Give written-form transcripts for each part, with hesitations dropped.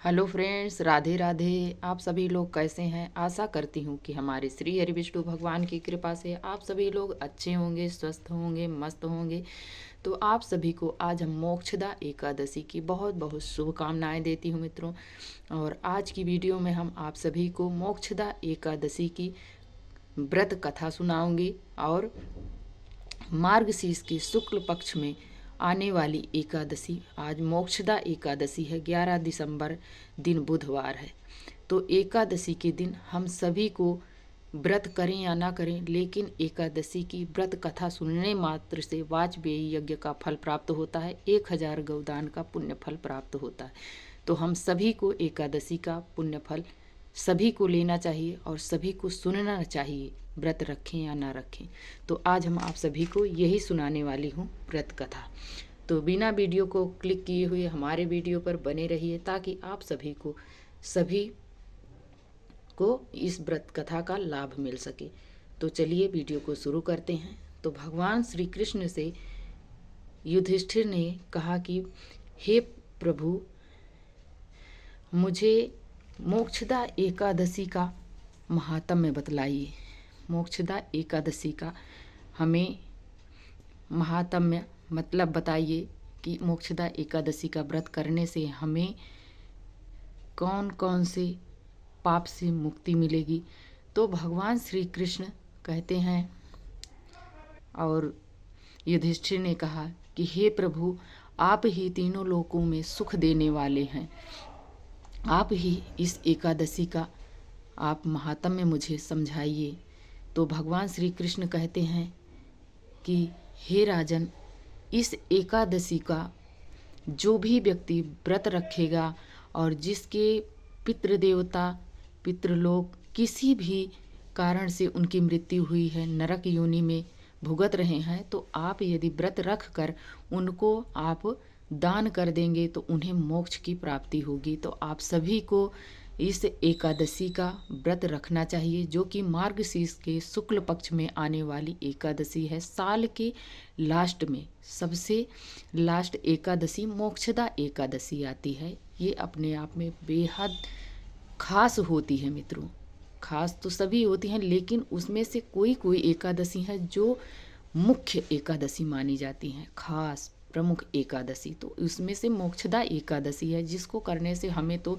Hello friends, Radhe Radhe. आप सभी लोग कैसे हैं? आशा करती हूँ कि हमारे श्री हरि विष्णु भगवान की कृपा से आप सभी लोग अच्छे होंगे, स्वस्थ होंगे, मस्त होंगे। तो आप सभी को आज हम मोक्षदा एकादशी की बहुत बहुत शुभकामनाएं देती हूँ मित्रों। और आज की वीडियो में हम आप सभी को मोक्षदा एकादशी की व्रत कथा सुनाऊंगी और मार्गशीर्ष के शुक्ल पक्ष में आने वाली एकादशी, आज मोक्षदा एकादशी है, 11 दिसंबर दिन बुधवार है। तो एकादशी के दिन हम सभी को व्रत करें या ना करें, लेकिन एकादशी की व्रत कथा सुनने मात्र से वाजपेयी यज्ञ का फल प्राप्त होता है, 1000 गौदान का पुण्य फल प्राप्त होता है। तो हम सभी को एकादशी का पुण्य फल सभी को लेना चाहिए और सभी को सुनना चाहिए, व्रत रखें या ना रखें। तो आज हम आप सभी को यही सुनाने वाली हूँ व्रत कथा। तो बिना वीडियो को क्लिक किए हुए हमारे वीडियो पर बने रहिए ताकि आप सभी को इस व्रत कथा का लाभ मिल सके। तो चलिए वीडियो को शुरू करते हैं। तो भगवान श्री कृष्ण से युधिष्ठिर ने कहा कि हे प्रभु, मुझे मोक्षदा एकादशी का महात्म्य बतलाइए। मोक्षदा एकादशी का हमें महात्म्य मतलब बताइए कि मोक्षदा एकादशी का व्रत करने से हमें कौन कौन से पाप से मुक्ति मिलेगी। तो भगवान श्री कृष्ण कहते हैं और युधिष्ठिर ने कहा कि हे प्रभु, आप ही तीनों लोकों में सुख देने वाले हैं, आप ही इस एकादशी का आप महात्म्य मुझे समझाइए। तो भगवान श्री कृष्ण कहते हैं कि हे राजन, इस एकादशी का जो भी व्यक्ति व्रत रखेगा और जिसके पितृदेवता पितृलोक किसी भी कारण से उनकी मृत्यु हुई है, नरक योनि में भुगत रहे हैं, तो आप यदि व्रत रख कर उनको आप दान कर देंगे तो उन्हें मोक्ष की प्राप्ति होगी। तो आप सभी को इस एकादशी का व्रत रखना चाहिए, जो कि मार्गशीर्ष के शुक्ल पक्ष में आने वाली एकादशी है। साल के लास्ट में सबसे लास्ट एकादशी मोक्षदा एकादशी आती है। ये अपने आप में बेहद खास होती है मित्रों। खास तो सभी होती हैं, लेकिन उसमें से कोई कोई एकादशी है जो मुख्य एकादशी मानी जाती हैं, खास प्रमुख एकादशी। तो उसमें से मोक्षदा एकादशी है, जिसको करने से हमें तो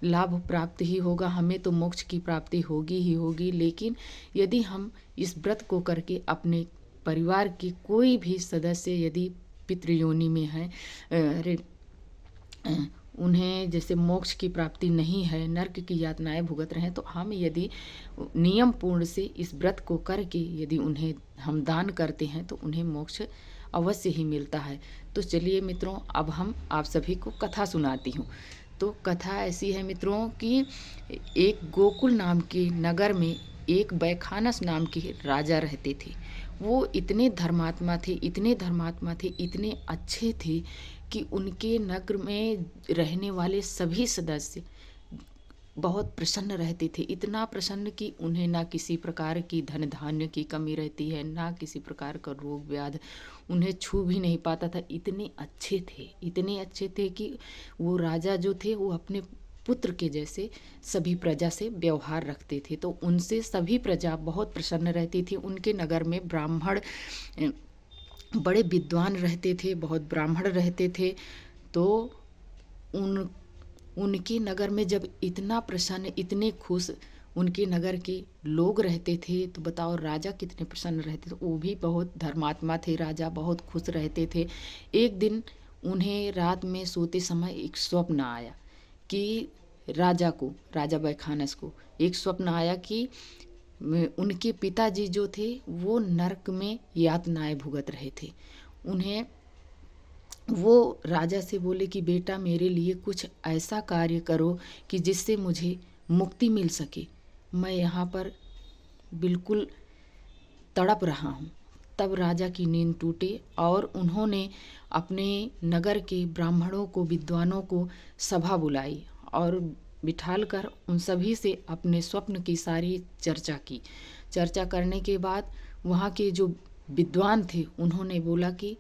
लाभ प्राप्त ही होगा, हमें तो मोक्ष की प्राप्ति होगी ही होगी। लेकिन यदि हम इस व्रत को करके अपने परिवार के कोई भी सदस्य यदि पितृयोनि में हैं, उन्हें जैसे मोक्ष की प्राप्ति नहीं है, नर्क की यातनाएं भुगत रहे हैं, तो हम यदि नियम पूर्ण से इस व्रत को करके यदि उन्हें हम दान करते हैं तो उन्हें मोक्ष अवश्य ही मिलता है। तो चलिए मित्रों, अब हम आप सभी को कथा सुनाती हूँ। तो कथा ऐसी है मित्रों कि एक गोकुल नाम के नगर में एक बैखानस नाम के राजा रहते थे। वो इतने धर्मात्मा थे, इतने धर्मात्मा थे, इतने अच्छे थे कि उनके नगर में रहने वाले सभी सदस्य बहुत प्रसन्न रहते थे। इतना प्रसन्न कि उन्हें ना किसी प्रकार की धन धान्य की कमी रहती है, ना किसी प्रकार का रोग व्याध उन्हें छू भी नहीं पाता था। इतने अच्छे थे, इतने अच्छे थे कि वो राजा जो थे वो अपने पुत्र के जैसे सभी प्रजा से व्यवहार रखते थे। तो उनसे सभी प्रजा बहुत प्रसन्न रहती थी। उनके नगर में ब्राह्मण बड़े विद्वान रहते थे, बहुत ब्राह्मण रहते थे। तो उनके नगर में जब इतना प्रसन्न, इतने खुश उनके नगर के लोग रहते थे, तो बताओ राजा कितने प्रसन्न रहते थे। वो भी बहुत धर्मात्मा थे, राजा बहुत खुश रहते थे। एक दिन उन्हें रात में सोते समय एक स्वप्न आया कि राजा बैखानस को एक स्वप्न आया कि उनके पिताजी जो थे वो नरक में यातनाएं भुगत रहे थे। उन्हें वो राजा से बोले कि बेटा, मेरे लिए कुछ ऐसा कार्य करो कि जिससे मुझे मुक्ति मिल सके, मैं यहाँ पर बिल्कुल तड़प रहा हूँ। तब राजा की नींद टूटे और उन्होंने अपने नगर के ब्राह्मणों को, विद्वानों को सभा बुलाई और बिठाल कर उन सभी से अपने स्वप्न की सारी चर्चा की। चर्चा करने के बाद वहाँ के जो विद्वान थे उन्होंने बोला कि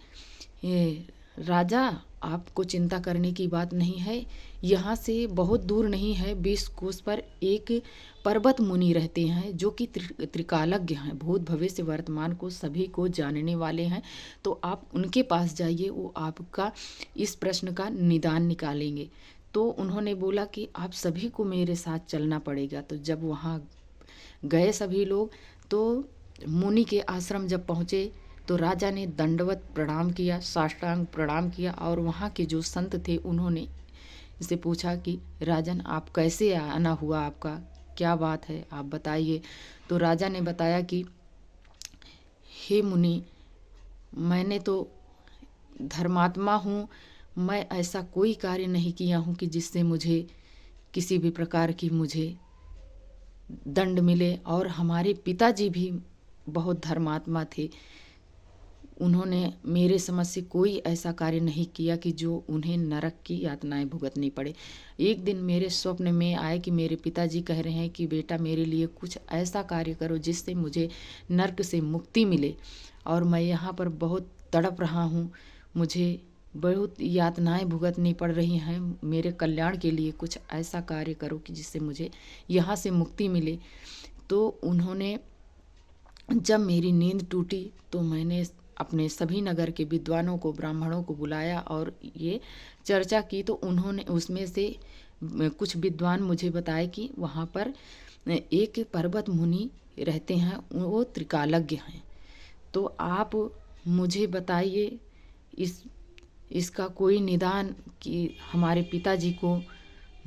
राजा, आपको चिंता करने की बात नहीं है। यहाँ से बहुत दूर नहीं है, 20 कोस पर एक पर्वत मुनि रहते हैं जो कि त्रिकालज्ञ हैं, भूत भविष्य वर्तमान को सभी को जानने वाले हैं। तो आप उनके पास जाइए, वो आपका इस प्रश्न का निदान निकालेंगे। तो उन्होंने बोला कि आप सभी को मेरे साथ चलना पड़ेगा। तो जब वहाँ गए सभी लोग, तो मुनि के आश्रम जब पहुँचे तो राजा ने दंडवत प्रणाम किया, साष्टांग प्रणाम किया, और वहाँ के जो संत थे उन्होंने इससे पूछा कि राजन, आप कैसे आना हुआ, आपका क्या बात है, आप बताइए। तो राजा ने बताया कि हे मुनि, मैंने तो धर्मात्मा हूँ, मैं ऐसा कोई कार्य नहीं किया हूँ कि जिससे मुझे किसी भी प्रकार की मुझे दंड मिले। और हमारे पिताजी भी बहुत धर्मात्मा थे, उन्होंने मेरे समझ से कोई ऐसा कार्य नहीं किया कि जो उन्हें नरक की यातनाएं भुगतनी पड़े। एक दिन मेरे स्वप्न में आए कि मेरे पिताजी कह रहे हैं कि बेटा, मेरे लिए कुछ ऐसा कार्य करो जिससे मुझे नरक से मुक्ति मिले, और मैं यहाँ पर बहुत तड़प रहा हूँ, मुझे बहुत यातनाएं भुगतनी पड़ रही हैं, मेरे कल्याण के लिए कुछ ऐसा कार्य करो कि जिससे मुझे यहाँ से मुक्ति मिले। तो उन्होंने, जब मेरी नींद टूटी तो मैंने अपने सभी नगर के विद्वानों को, ब्राह्मणों को बुलाया और ये चर्चा की। तो उन्होंने उसमें से कुछ विद्वान मुझे बताए कि वहाँ पर एक पर्वत मुनि रहते हैं, वो त्रिकालज्ञ हैं। तो आप मुझे बताइए इसका कोई निदान कि हमारे पिताजी को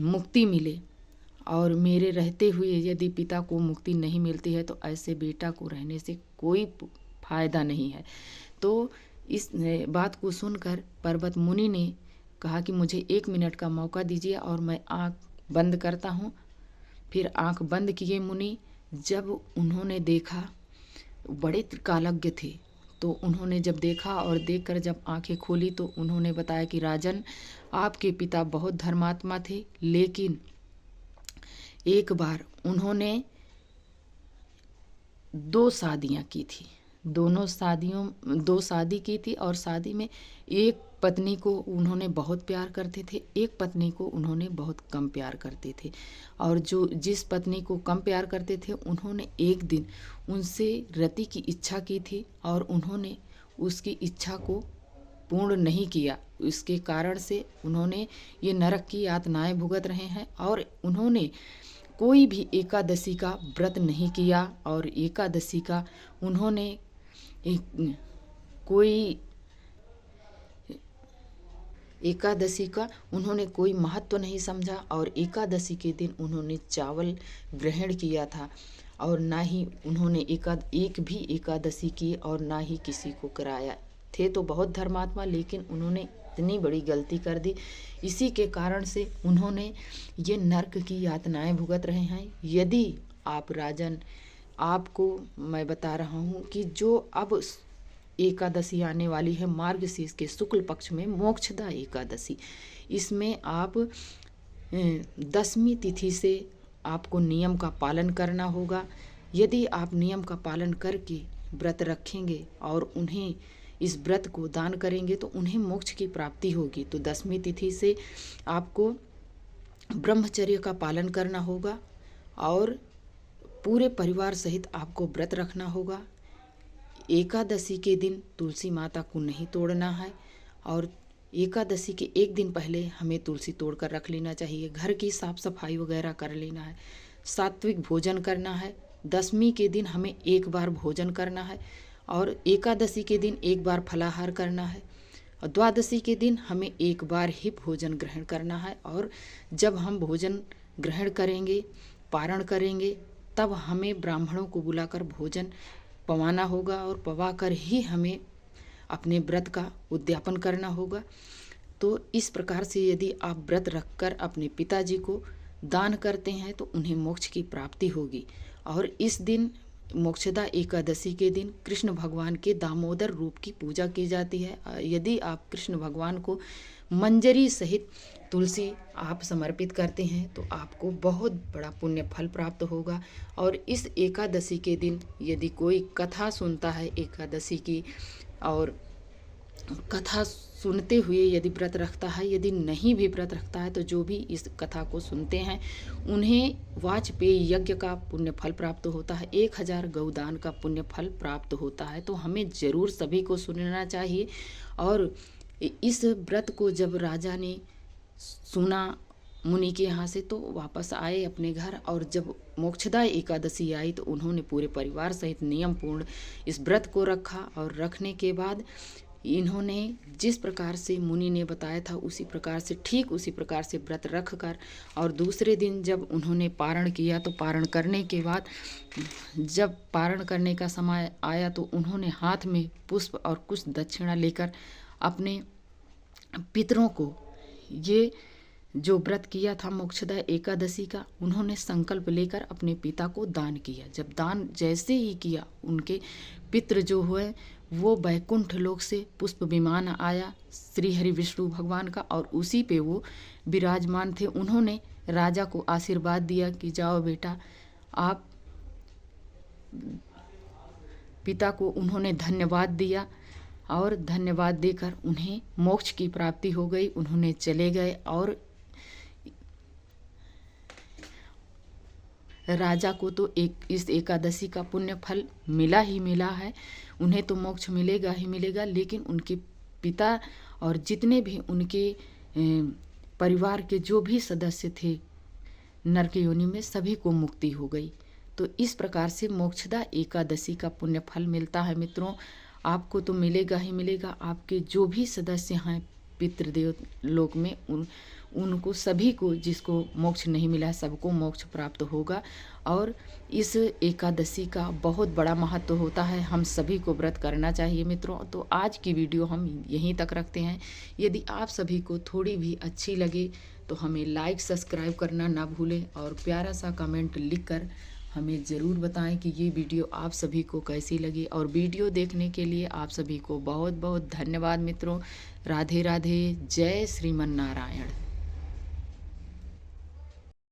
मुक्ति मिले, और मेरे रहते हुए यदि पिता को मुक्ति नहीं मिलती है तो ऐसे बेटा को रहने से कोई फायदा नहीं है। तो इस बात को सुनकर पर्वत मुनि ने कहा कि मुझे 1 मिनट का मौका दीजिए और मैं आँख बंद करता हूँ। फिर आँख बंद किए मुनि। जब उन्होंने देखा, बड़े त्रिकालज्ञ थे, तो उन्होंने जब देखा और देखकर जब आंखें खोली तो उन्होंने बताया कि राजन, आपके पिता बहुत धर्मात्मा थे, लेकिन एक बार उन्होंने 2 शादियाँ की थी। 2 शादी की थी, और शादी में एक पत्नी को उन्होंने बहुत प्यार करते थे, एक पत्नी को उन्होंने बहुत कम प्यार करते थे। और जिस पत्नी को कम प्यार करते थे, उन्होंने एक दिन उनसे रति की इच्छा की थी और उन्होंने उसकी इच्छा को पूर्ण नहीं किया। इसके कारण से उन्होंने ये नरक की यातनाएं भुगत रहे हैं। और उन्होंने कोई भी एकादशी का व्रत नहीं किया, और एकादशी का उन्होंने कोई महत्व नहीं समझा, और एकादशी के दिन उन्होंने चावल ग्रहण किया था, और ना ही उन्होंने एक भी एकादशी की, और ना ही किसी को कराया। थे तो बहुत धर्मात्मा, लेकिन उन्होंने इतनी बड़ी गलती कर दी। इसी के कारण से उन्होंने ये नरक की यातनाएं भुगत रहे हैं। यदि आप राजन, आपको मैं बता रहा हूँ कि जो अब एकादशी आने वाली है मार्गशीर्ष के शुक्ल पक्ष में, मोक्षदा एकादशी, इसमें आप 10वीं तिथि से आपको नियम का पालन करना होगा। यदि आप नियम का पालन करके व्रत रखेंगे और उन्हें इस व्रत को दान करेंगे तो उन्हें मोक्ष की प्राप्ति होगी। तो 10वीं तिथि से आपको ब्रह्मचर्य का पालन करना होगा और पूरे परिवार सहित आपको व्रत रखना होगा। एकादशी के दिन तुलसी माता को नहीं तोड़ना है, और एकादशी के एक दिन पहले हमें तुलसी तोड़कर रख लेना चाहिए। घर की साफ सफाई वगैरह कर लेना है, सात्विक भोजन करना है। 10वीं के दिन हमें एक बार भोजन करना है, और एकादशी के दिन एक बार फलाहार करना है, और द्वादशी के दिन हमें एक बार ही भोजन ग्रहण करना है। और जब हम भोजन ग्रहण करेंगे, पारण करेंगे, तब हमें ब्राह्मणों को बुलाकर भोजन पवाना होगा, और पवाकर ही हमें अपने व्रत का उद्यापन करना होगा। तो इस प्रकार से यदि आप व्रत रखकर अपने पिताजी को दान करते हैं तो उन्हें मोक्ष की प्राप्ति होगी। और इस दिन मोक्षदा एकादशी के दिन कृष्ण भगवान के दामोदर रूप की पूजा की जाती है। यदि आप कृष्ण भगवान को मंजरी सहित तुलसी आप समर्पित करते हैं तो आपको बहुत बड़ा पुण्य फल प्राप्त होगा। और इस एकादशी के दिन यदि कोई कथा सुनता है एकादशी की, और कथा सुनते हुए यदि व्रत रखता है, यदि नहीं भी व्रत रखता है, तो जो भी इस कथा को सुनते हैं उन्हें वाजपेयी यज्ञ का पुण्य फल प्राप्त होता है, 1000 गौदान का पुण्य फल प्राप्त होता है। तो हमें ज़रूर सभी को सुनना चाहिए। और इस व्रत को जब राजा ने सुना मुनि के यहाँ से, तो वापस आए अपने घर, और जब मोक्षदा एकादशी आई तो उन्होंने पूरे परिवार सहित नियम पूर्ण इस व्रत को रखा। और रखने के बाद इन्होंने जिस प्रकार से मुनि ने बताया था उसी प्रकार से, ठीक उसी प्रकार से व्रत रख कर, और दूसरे दिन जब उन्होंने पारण किया तो पारण करने के बाद जब पारण करने का समय आया तो उन्होंने हाथ में पुष्प और कुछ दक्षिणा लेकर अपने पितरों को, ये जो व्रत किया था मोक्षदा एकादशी का, उन्होंने संकल्प लेकर अपने पिता को दान किया। जब दान जैसे ही किया, उनके पितृ जो हुए वो वैकुंठ लोक से पुष्प विमान आया श्री हरि विष्णु भगवान का, और उसी पे वो विराजमान थे। उन्होंने राजा को आशीर्वाद दिया कि जाओ बेटा, आप पिता को उन्होंने धन्यवाद दिया, और धन्यवाद देकर उन्हें मोक्ष की प्राप्ति हो गई। उन्होंने चले गए, और राजा को तो इस एकादशी का पुण्य फल मिला ही मिला है, उन्हें तो मोक्ष मिलेगा ही मिलेगा, लेकिन उनके पिता और जितने भी उनके परिवार के जो भी सदस्य थे नरक योनि में, सभी को मुक्ति हो गई। तो इस प्रकार से मोक्षदा एकादशी का पुण्य फल मिलता है। मित्रों, आपको तो मिलेगा ही मिलेगा, आपके जो भी सदस्य हैं पितृदेव लोक में, उनको सभी को, जिसको मोक्ष नहीं मिला है, सबको मोक्ष प्राप्त होगा। और इस एकादशी का बहुत बड़ा महत्व होता है, हम सभी को व्रत करना चाहिए मित्रों। तो आज की वीडियो हम यहीं तक रखते हैं। यदि आप सभी को थोड़ी भी अच्छी लगे तो हमें लाइक सब्सक्राइब करना ना भूलें, और प्यारा सा कमेंट लिखकर हमें ज़रूर बताएं कि ये वीडियो आप सभी को कैसी लगी। और वीडियो देखने के लिए आप सभी को बहुत बहुत धन्यवाद मित्रों। राधे राधे, जय श्रीमन नारायण।